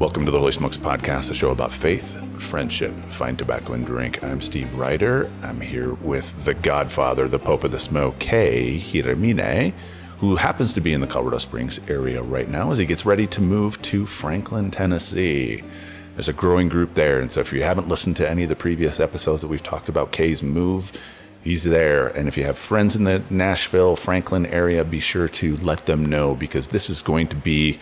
Welcome to the Holy Smokes Podcast, a show about faith, friendship, fine tobacco, and drink. I'm Steve Ryder. I'm here with the Godfather, the Pope of the Smoke, Kay Hiramine, who happens to be in the Colorado Springs area right now as he gets ready to move to Franklin, Tennessee. There's a growing group there, and so if you haven't listened to any of the previous episodes that we've talked about Kay's move, he's there. And if you have friends in the Nashville, Franklin area, be sure to let them know, because this is going to be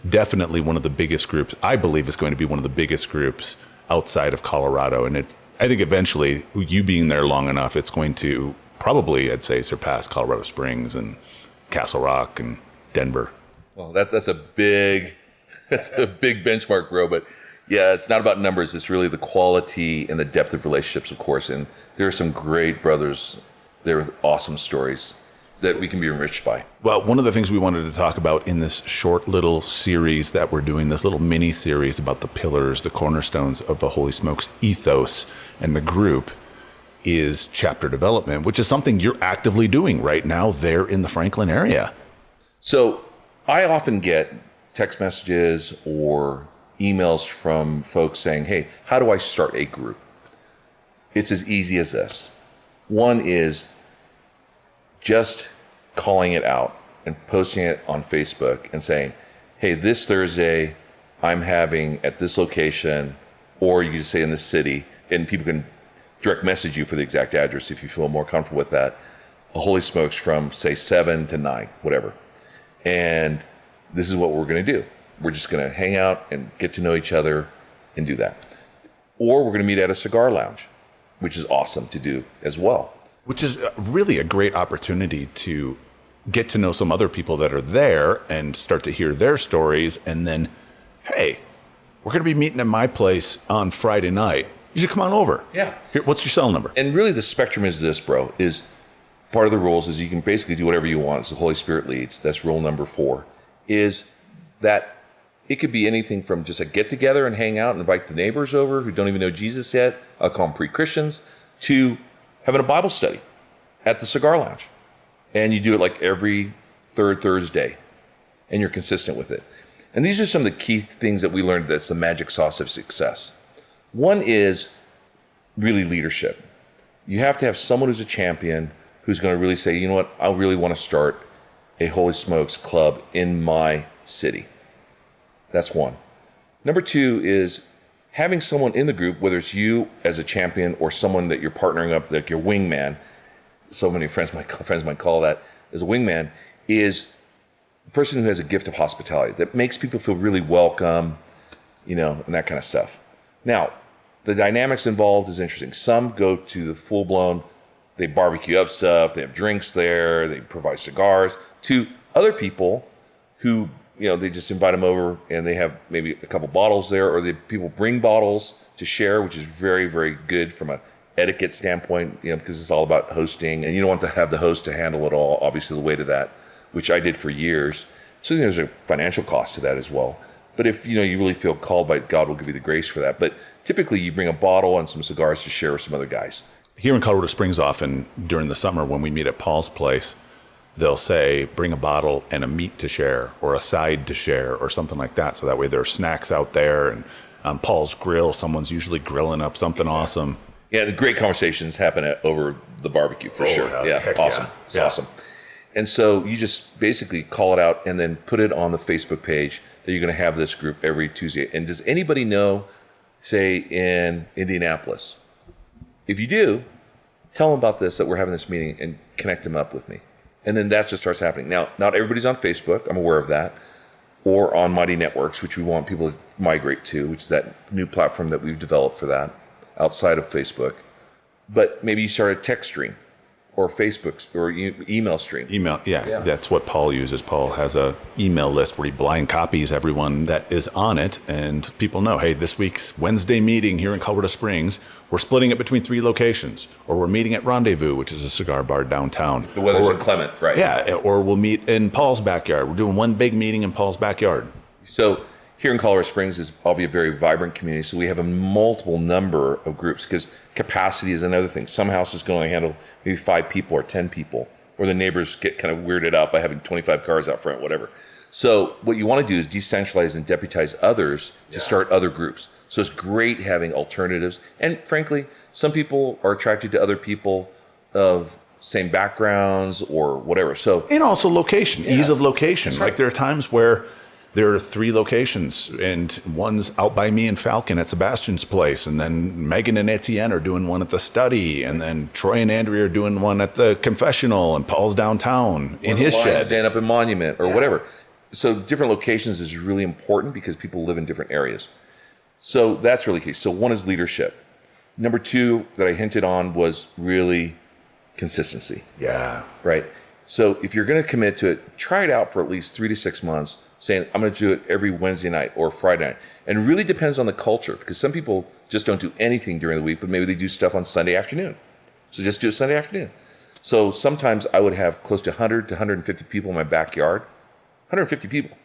definitely one of the biggest groups. I believe it's going to be one of the biggest groups outside of Colorado. And I think eventually, you being there long enough, it's going to probably, I'd say, surpass Colorado Springs and Castle Rock and Denver. Well, that's a big benchmark, bro. But yeah, it's not about numbers. It's really the quality and the depth of relationships, of course. And there are some great brothers there with awesome stories that we can be enriched by. Well, one of the things we wanted to talk about in this short little series that we're doing, this little mini series about the pillars, the cornerstones of the Holy Smokes ethos and the group, is chapter development, which is something you're actively doing right now there in the Franklin area. So I often get text messages or emails from folks saying, hey, how do I start a group? It's as easy as this. One is just calling it out and posting it on Facebook and saying, hey, this Thursday I'm having at this location, or you can say in the city, and people can direct message you for the exact address if you feel more comfortable with that, a Holy Smokes from, say, 7 to 9, whatever. And this is what we're going to do. We're just going to hang out and get to know each other and do that. Or we're going to meet at a cigar lounge, which is awesome to do as well. Which is really a great opportunity to get to know some other people that are there and start to hear their stories. And then, hey, we're going to be meeting at my place on Friday night. You should come on over. Yeah. Here, what's your cell number? And really the spectrum is this, bro, is part of the rules is you can basically do whatever you want as the Holy Spirit leads. That's rule number 4, is that it could be anything from just a get together and hang out and invite the neighbors over who don't even know Jesus yet. I'll call them pre-Christians, to having a Bible study at the cigar lounge. And you do it like every third Thursday, and you're consistent with it. And these are some of the key things that we learned that's the magic sauce of success. One is really leadership. You have to have someone who's a champion who's going to really say, you know what, I really want to start a Holy Smokes club in my city. That's one. Number 2 is having someone in the group, whether it's you as a champion or someone that you're partnering up, like your wingman. So many friends might call that as a wingman, is the person who has a gift of hospitality that makes people feel really welcome, and that kind of stuff. Now, the dynamics involved is interesting. Some go to the full-blown, they barbecue up stuff, they have drinks there, they provide cigars, to other people who, they just invite them over and they have maybe a couple bottles there, or people bring bottles to share, which is very, very good from a etiquette standpoint, because it's all about hosting, and you don't want to have the host to handle it all, obviously the weight of that, which I did for years. So there's a financial cost to that as well. But if you really feel called by God, will give you the grace for that. But typically you bring a bottle and some cigars to share with some other guys. Here in Colorado Springs, often during the summer when we meet at Paul's place, they'll say, bring a bottle and a meat to share, or a side to share, or something like that. So that way there are snacks out there, and on Paul's grill, someone's usually grilling up something awesome. Yeah, the great conversations happen over the barbecue for sure. Yeah, awesome. Yeah. It's awesome. And so you just basically call it out and then put it on the Facebook page that you're going to have this group every Tuesday. And does anybody know, say, in Indianapolis? If you do, tell them about this, that we're having this meeting, and connect them up with me. And then that just starts happening. Now, not everybody's on Facebook. I'm aware of that. Or on Mighty Networks, which we want people to migrate to, which is that new platform that we've developed for that outside of Facebook. But maybe you start a text stream or Facebook or email stream. Yeah, that's what Paul uses. Paul has a email list where he blind copies everyone that is on it, and people know, hey, this week's Wednesday meeting here in Colorado Springs, we're splitting it between 3 locations, or we're meeting at Rendezvous, which is a cigar bar downtown. The weather's inclement, right? Yeah, or we'll meet in Paul's backyard. We're doing one big meeting in Paul's backyard. So here in Colorado Springs is probably a very vibrant community, so we have a multiple number of groups, because capacity is another thing. Some houses can only handle maybe 5 people or 10 people, or the neighbors get kind of weirded out by having 25 cars out front, whatever. So what you want to do is decentralize and deputize others to start other groups. So it's great having alternatives. And frankly, some people are attracted to other people of same backgrounds or whatever. So and also location, ease of location. Right. Like there are times where there are 3 locations, and one's out by me in Falcon at Sebastian's place, and then Megan and Etienne are doing one at the study, and then Troy and Andrea are doing one at the confessional, and Paul's downtown in his shed. Stand up in Monument or whatever. So different locations is really important because people live in different areas. So that's really key. So one is leadership. Number 2 that I hinted on was really consistency. Yeah. Right. So if you're going to commit to it, try it out for at least 3 to 6 months, saying, I'm going to do it every Wednesday night or Friday night. And it really depends on the culture, because some people just don't do anything during the week, but maybe they do stuff on Sunday afternoon. So just do it Sunday afternoon. So sometimes I would have close to 100 to 150 people in my backyard. 150 people.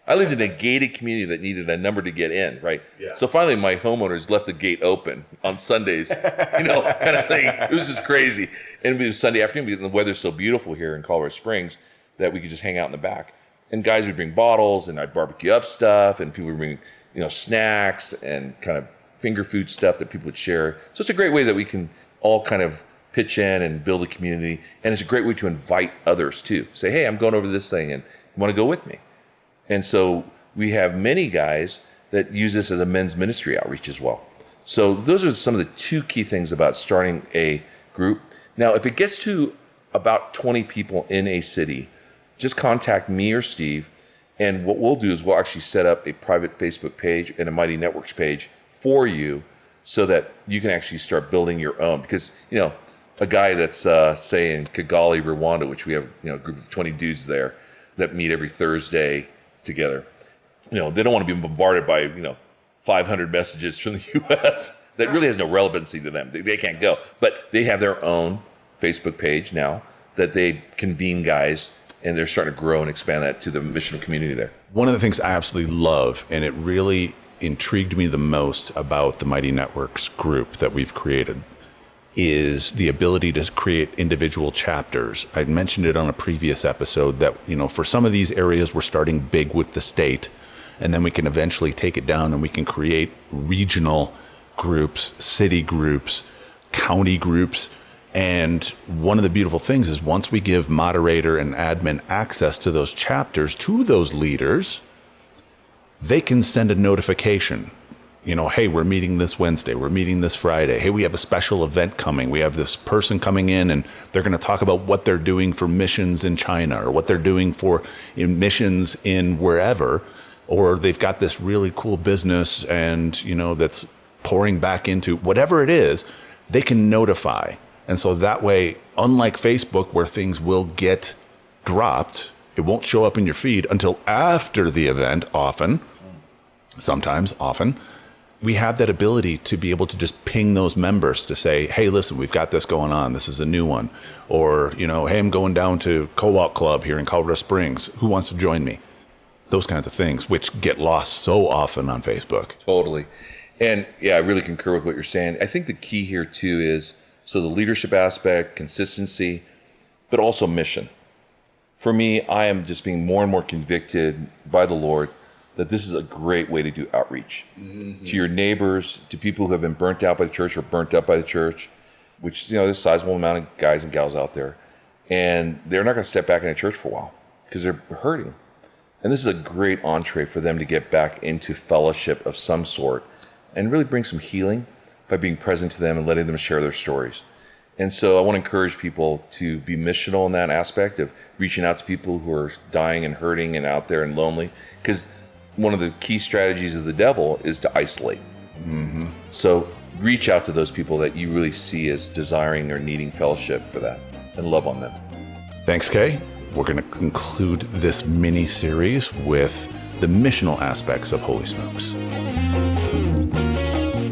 I lived in a gated community that needed a number to get in, right? Yeah. So finally my homeowners left the gate open on Sundays, kind of thing. It was just crazy. And it was Sunday afternoon because the weather's so beautiful here in Colorado Springs that we could just hang out in the back. And guys would bring bottles, and I'd barbecue up stuff, and people would bring, snacks and kind of finger food stuff that people would share. So it's a great way that we can all kind of pitch in and build a community. And it's a great way to invite others too. Say, hey, I'm going over to this thing, and you want to go with me? And so we have many guys that use this as a men's ministry outreach as well. So those are some of the 2 key things about starting a group. Now, if it gets to about 20 people in a city, just contact me or Steve. And what we'll do is we'll actually set up a private Facebook page and a Mighty Networks page for you so that you can actually start building your own. Because, a guy that's, say, in Kigali, Rwanda, which we have, a group of 20 dudes there that meet every Thursday together. They don't want to be bombarded by, 500 messages from the U.S. that really has no relevancy to them. They can't go. But they have their own Facebook page now that they convene guys, and they're starting to grow and expand that to the missional community there. One of the things I absolutely love, and it really intrigued me the most about the Mighty Networks group that we've created, is the ability to create individual chapters. I mentioned it on a previous episode that, for some of these areas, we're starting big with the state, and then we can eventually take it down and we can create regional groups, city groups, county groups. And one of the beautiful things is once we give moderator and admin access to those chapters, to those leaders, they can send a notification. Hey, we're meeting this Wednesday. We're meeting this Friday. Hey, we have a special event coming. We have this person coming in, and they're going to talk about what they're doing for missions in China, or what they're doing for missions in wherever. Or they've got this really cool business and, that's pouring back into whatever it is, they can notify. And so that way, unlike Facebook, where things will get dropped, it won't show up in your feed until after the event, often, we have that ability to be able to just ping those members to say, hey, listen, we've got this going on. This is a new one. Or, hey, I'm going down to Co-op Club here in Colorado Springs. Who wants to join me? Those kinds of things, which get lost so often on Facebook. Totally. And yeah, I really concur with what you're saying. I think the key here too is, so the leadership aspect, consistency, but also mission. For me, I am just being more and more convicted by the Lord that this is a great way to do outreach to your neighbors, to people who have been burnt out by the church or burnt up by the church, which, there's a sizable amount of guys and gals out there. And they're not going to step back in a church for a while because they're hurting. And this is a great entree for them to get back into fellowship of some sort and really bring some healing by being present to them and letting them share their stories. And so I want to encourage people to be missional in that aspect of reaching out to people who are dying and hurting and out there and lonely. Because one of the key strategies of the devil is to isolate. So reach out to those people that you really see as desiring or needing fellowship for that and love on them. Thanks, Kay. We're going to conclude this mini-series with the missional aspects of Holy Smokes.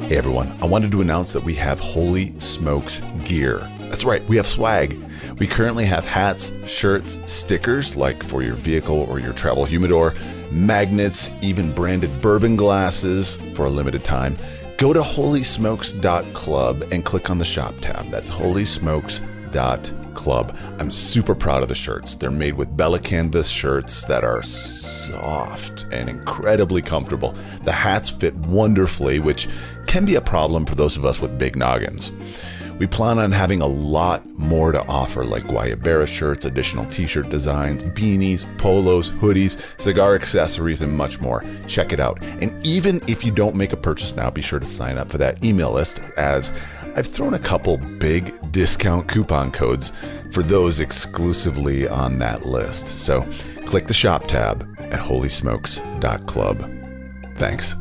Hey everyone, I wanted to announce that we have Holy Smokes gear. That's right, we have swag. We currently have hats, shirts, stickers like for your vehicle or your travel humidor, magnets, even branded bourbon glasses for a limited time. Go to holysmokes.club and click on the shop tab. That's holysmokes.club. HolySmokes.club. I'm super proud of the shirts. They're made with Bella Canvas shirts that are soft and incredibly comfortable. The hats fit wonderfully, which can be a problem for those of us with big noggins. We plan on having a lot more to offer, like Guayabera shirts, additional t-shirt designs, beanies, polos, hoodies, cigar accessories, and much more. Check it out. And even if you don't make a purchase now, be sure to sign up for that email list, as I've thrown a couple big discount coupon codes for those exclusively on that list. So click the shop tab at HolySmokes.club. Thanks.